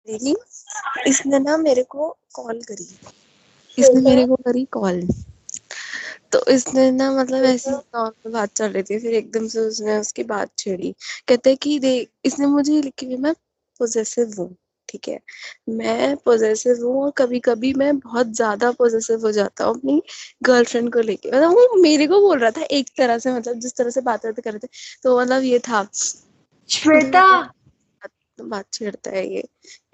Really इसने ना मेरे को कॉल करी। इसने मेरे को करी कॉल। तो इसने ना मतलब ऐसी नॉर्मल बात चल रही थी, फिर एकदम से उसने उसकी बात छेड़ी। कहते कि देख, इसने मुझे लिखी हुई, मैं पोजेसिव हूँ, ठीक है, मैं पोजेसिव हूँ और कभी कभी मैं बहुत ज्यादा पोजेसिव हो जाता हूँ अपनी गर्लफ्रेंड को लेके। मतलब वो मेरे को बोल रहा था एक तरह से, मतलब जिस तरह से बात कर रहे थे, तो मतलब ये था। श्वेता बात छेड़ता है ये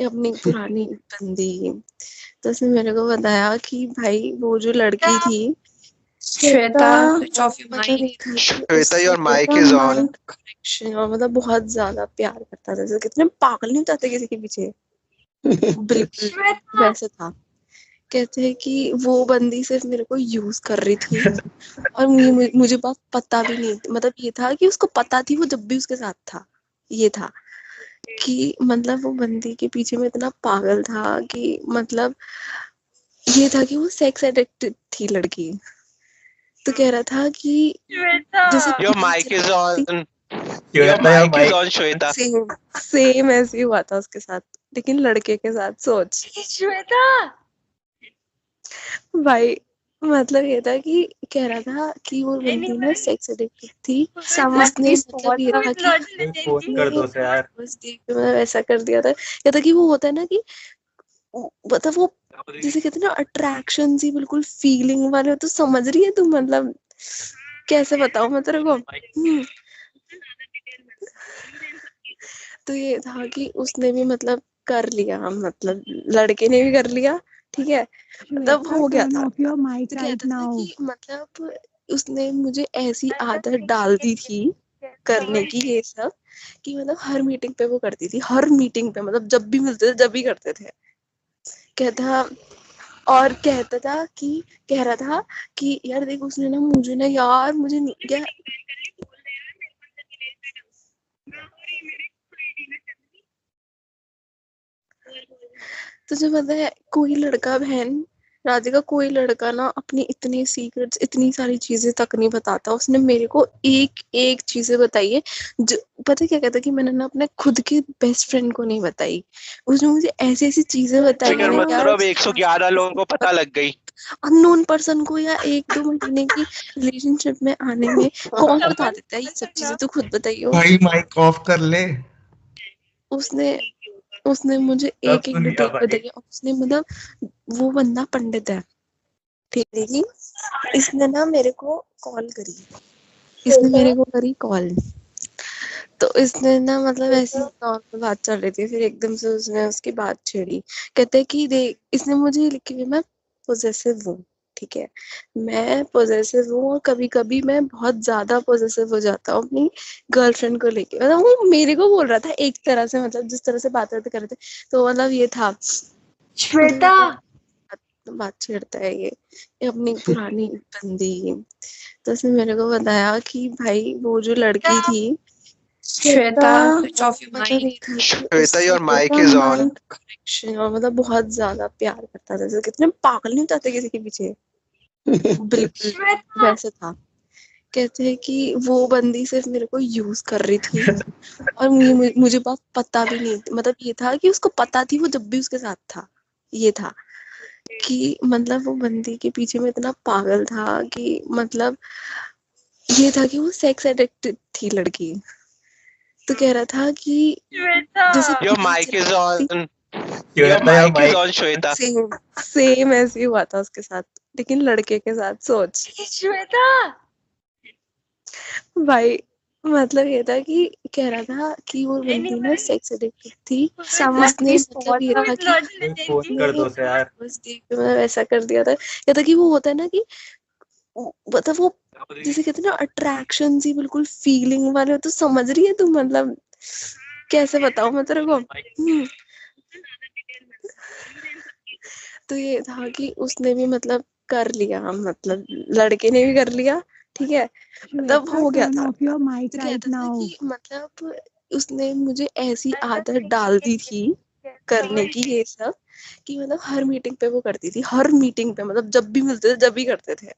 अपनी पुरानी बंदी। तो उसने मेरे को बताया कि भाई वो जो लड़की थी, श्वेता स्विच ऑफ योर मतलब माइक। ये था कि श्वेता, योर उससे माइक इज ऑन। कनेक्शन, और मतलब बहुत ज्यादा प्यार करता था, जैसे कितने पागल नहीं होते किसी के पीछे, बिल्कुल वैसे था। कहते हैं कि वो बंदी सिर्फ मेरे को यूज कर रही थी और मुझे बात पता भी नहीं, मतलब ये था कि उसको पता थी वो जब भी उसके साथ था। ये था कि मतलब वो बंदी के पीछे में इतना पागल था कि मतलब ये था कि वो सेक्स एडिक्टेड थी लड़की। तो कह रहा था कि जैसे your mic is on. Your Shweta mic is on Shweta. Same ऐसे ही हुआ था उसके साथ, लेकिन लड़के के साथ। सोच श्वेता भाई, मतलब ये था कि कह रहा था कि वो बंदी ना सेक्स एडिक्टेड थी। उसने मतलब ये था कि फोन कर दो उसे यार। बस देख मतलब ऐसा कर दिया था। ये था कि वो होता है ना कि मतलब वो जैसे कहते हैं ना अट्रैक्शन सी बिल्कुल फीलिंग वाले, तो समझ रही है तू, मतलब कैसे बताऊं मैं तेरे को। तो ये था कि उसने भी मतलब कर लिया, मतलब लड़के ने भी कर लिया, ठीक है, मतलब हो गया था। तो कहता था कि मतलब उसने मुझे ऐसी आदत डाल दी थी करने की ये सब, कि मतलब हर मीटिंग पे वो करती थी, हर मीटिंग पे, मतलब जब भी मिलते थे जब भी करते थे। कहता और कहता था कि कह रहा था कि यार देख, उसने ना मुझे ना यार मुझे नहीं क्या, तुझे पता है कोई लड़का, बहन राधिका, कोई लड़का ना अपनी इतनी सीक्रेट्स, इतनी सारी चीजें तक नहीं बताता। उसने मेरे को एक एक चीजें बताई है जो, पता है क्या कहता है कि मैंने ना अपने खुद के बेस्ट फ्रेंड को नहीं बताई। उसने मुझे ऐसी ऐसी चीजें बताई फिकर है मत यार, करो, अब 111 लोगों को पता लग गई। अननोन पर्सन को या 1-2 महीने की रिलेशनशिप में आने में कौन बता देता है ये सब चीजें, तो खुद बताइयो। भाई माइक ऑफ कर ले। उसने उसने मुझे सब एक एक सुन लिया डिटेल भाई। बताई। उसने मतलब वो बंदा पंडित है, ठीक है जी। इसने ना मेरे को कॉल करी। इसने मेरे को करी कॉल। तो इसने ना मतलब ऐसी नॉर्मल बात चल रही थी, फिर एकदम से उसने उसकी बात छेड़ी। कहते कि देख, इसने मुझे लिखी हुई, मैं पोजेसिव हूँ, ठीक है, मैं पोजेसिव हूँ और कभी कभी मैं बहुत ज्यादा पोजेसिव हो जाता हूँ अपनी गर्लफ्रेंड को लेके। मतलब वो मेरे को बोल रहा था एक तरह से, मतलब जिस तरह से बात कर रहे थे, तो मतलब ये था। श्वेता बात छेड़ता है ये अपनी पुरानी बंदी। तो उसने मेरे को बताया कि भाई वो जो लड़की थी, श्वेता स्विच ऑफ योर मतलब ये माइक। था कि श्वेता, उससे your mic is on. Connection, और मतलब बहुत ज्यादा प्यार करता था, जैसे कितने पागल नहीं होते किसी के पीछे, बिल्कुल वैसे था। कहते हैं कि वो बंदी सिर्फ मेरे को यूज कर रही थी और मुझे बात पता भी नहीं, मतलब ये था कि उसको पता थी वो जब भी उसके साथ था। ये था कि मतलब वो बंदी के पीछे में इतना पागल था कि मतलब ये था कि वो सेक्स एडिक्टेड थी लड़की। तो कह रहा था कि जैसे your mic is on. Your Shweta या mic is mic. On Shweta. Same ऐसे ही हुआ था उसके साथ, लेकिन लड़के के साथ। सोच श्वेता भाई, मतलब ये था कि कह रहा था कि वो बंदी ना सेक्स एडिक्टेड थी। उसने मतलब ये था कि फोन कर दो उसे यार। बस देख मतलब ऐसा कर दिया था। ये था कि वो होता है ना कि मतलब वो जैसे कहते हैं ना अट्रैक्शन सी बिल्कुल फीलिंग वाले, तो समझ रही है तू, मतलब कैसे बताऊं मैं तेरे को। तो ये था कि उसने भी मतलब कर लिया, मतलब लड़के ने भी कर लिया, ठीक है, मतलब हो गया था। तो कहता था कि मतलब उसने मुझे ऐसी आदत डाल दी थी करने की ये सब, कि मतलब हर मीटिंग पे वो करती थी, हर मीटिंग पे, मतलब जब भी मिलते थे जब भी करते थे।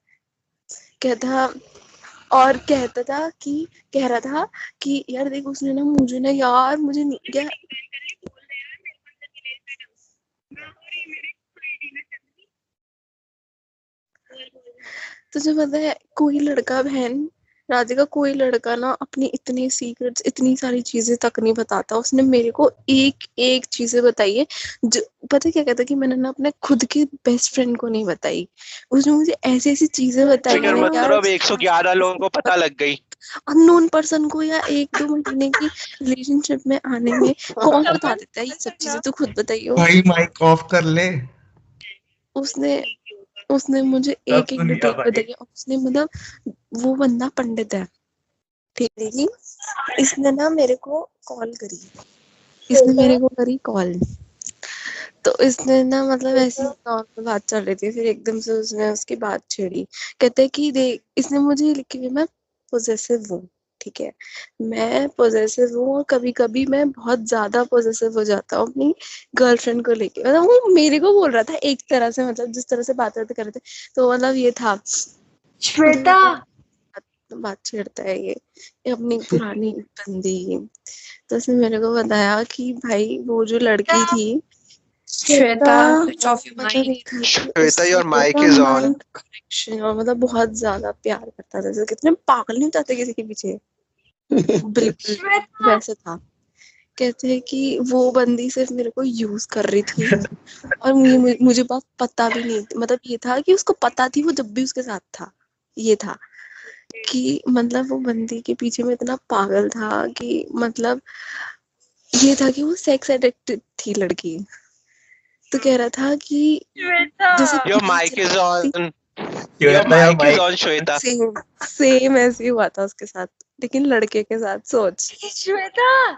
कहता और कहता था कि कह रहा था कि यार देख, उसने ना मुझे ना यार मुझे नहीं क्या, तुझे पता है कोई लड़का बहन राधिका कोई लड़का ना अपनी इतने सीक्रेट्स इतनी सारी चीजें तक नहीं बताता। उसने मेरे को एक एक चीजें बताई है जो पता है क्या कहता है कि मैंने ना अपने खुद के बेस्ट फ्रेंड को नहीं बताई। उसने मुझे ऐसी ऐसी चीजें बताई फिक्र है मत यार, करो, अब 111 लोगों को पता लग गई। अननोन पर्सन को या 1-2 महीने की रिलेशनशिप में आने में कौन बता देता है ये सब चीजें, तो खुद बताइयो। भाई माइक ऑफ कर ले। उसने उसने मुझे एक एक डिटेल बताई है। उसने मतलब वो बंदा पंडित है ठीक है जी। इसने ना मेरे को कॉल करी, इसने मेरे को करी कॉल। तो इसने ना मतलब ऐसी नॉर्मल बात चल रही थी, फिर एकदम से उसने उसकी बात छेड़ी। कहते हैं कि देख, इसने मुझे लिखी हुई मैं पोजेसिव हूँ, ठीक है, मैं पोजेसिव हूँ और कभी कभी मैं बहुत ज्यादा पोजेसिव हो जाता हूँ अपनी गर्लफ्रेंड को लेके। मतलब वो मेरे को बोल रहा था एक तरह से, मतलब जिस तरह से बात करते कर रहे थे, तो मतलब ये था श्वेता बात छेड़ता है ये अपनी पुरानी बंदी। तो उसने मेरे को बताया कि भाई वो जो लड़की थी श्वेता स्विच ऑफ योर मतलब माइक। ये था कि श्वेता, योर उससे माइक मेरा इज ऑन। mind connection और मतलब बहुत ज्यादा प्यार करता था। जैसे कितने पागल नहीं हो जाते किसी के पीछे, बिल्कुल वैसे था। कहते हैं कि वो बंदी सिर्फ मेरे को यूज कर रही थी और मुझे बात पता भी नहीं, मतलब ये था कि उसको पता थी वो जब भी उसके साथ था। ये था कि मतलब वो बंदी के पीछे में इतना पागल था कि मतलब ये था कि वो सेक्स एडिक्टेड थी लड़की। तो कह रहा था कि जैसे your mic is on. Your Shweta, your mic is mic- on Shweta. Same ऐसे ही हुआ था उसके साथ, लेकिन लड़के के साथ। सोच श्वेता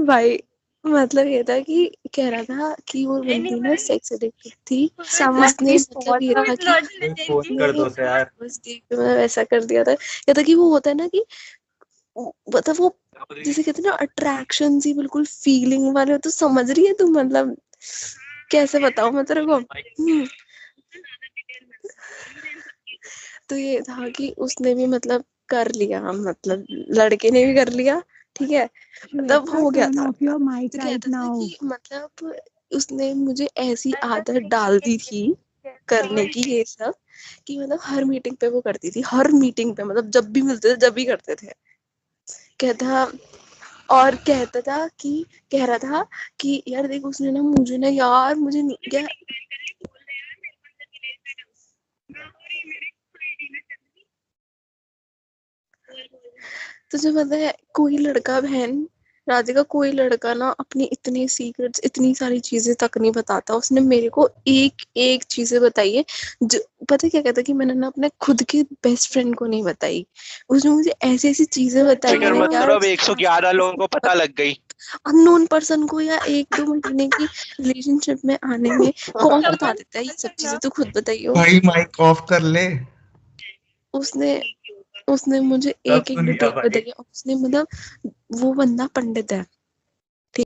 भाई, मतलब ये था कि कह रहा था कि वो बंदी ना सेक्स एडिक्टेड थी। समझ उसने मतलब ये था कि फोन कर दो उसे यार। बस देख के मतलब ऐसा कर दिया था। ये था कि वो होता है ना कि मतलब वो जिसे कहते हैं ना अट्रैक्शन सी बिल्कुल फीलिंग वाले हो, तो समझ रही है तू, मतलब कैसे बताऊं मैं तेरे को। तो ये था कि उसने भी मतलब कर लिया, मतलब लड़के ने भी कर लिया, ठीक है, मतलब हो गया था। तो कहता था कि मतलब उसने मुझे ऐसी आदत डाल दी थी करने की ये सब, कि मतलब हर मीटिंग पे वो करती थी, हर मीटिंग पे, मतलब जब भी मिलते थे जब भी करते थे। कहता और कहता था कि कह रहा था कि यार देख उसने ना मुझे ना यार मुझे नहीं क्या तुझे पता है कोई लड़का बहन राधिका कोई लड़का ना अपनी इतनी सीक्रेट्स इतनी सारी चीजें तक नहीं बताता। उसने मेरे को एक एक चीजें बताई है जो पता है क्या कहता है कि मैंने ना अपने खुद के बेस्ट फ्रेंड को नहीं बताई। उसने मुझे ऐसी ऐसी चीजें बताई फिक्र है मत यार, करो, अब 111 लोगों को पता लग गई। अननोन पर्सन को या 1-2 महीने की रिलेशनशिप में आने में कौन बता देता है ये सब चीजें, तो खुद बताइयो। भाई माइक ऑफ कर ले। उसने उसने मुझे एक एक डिटेल बताई है। उसने मतलब वो बंदा पंडित है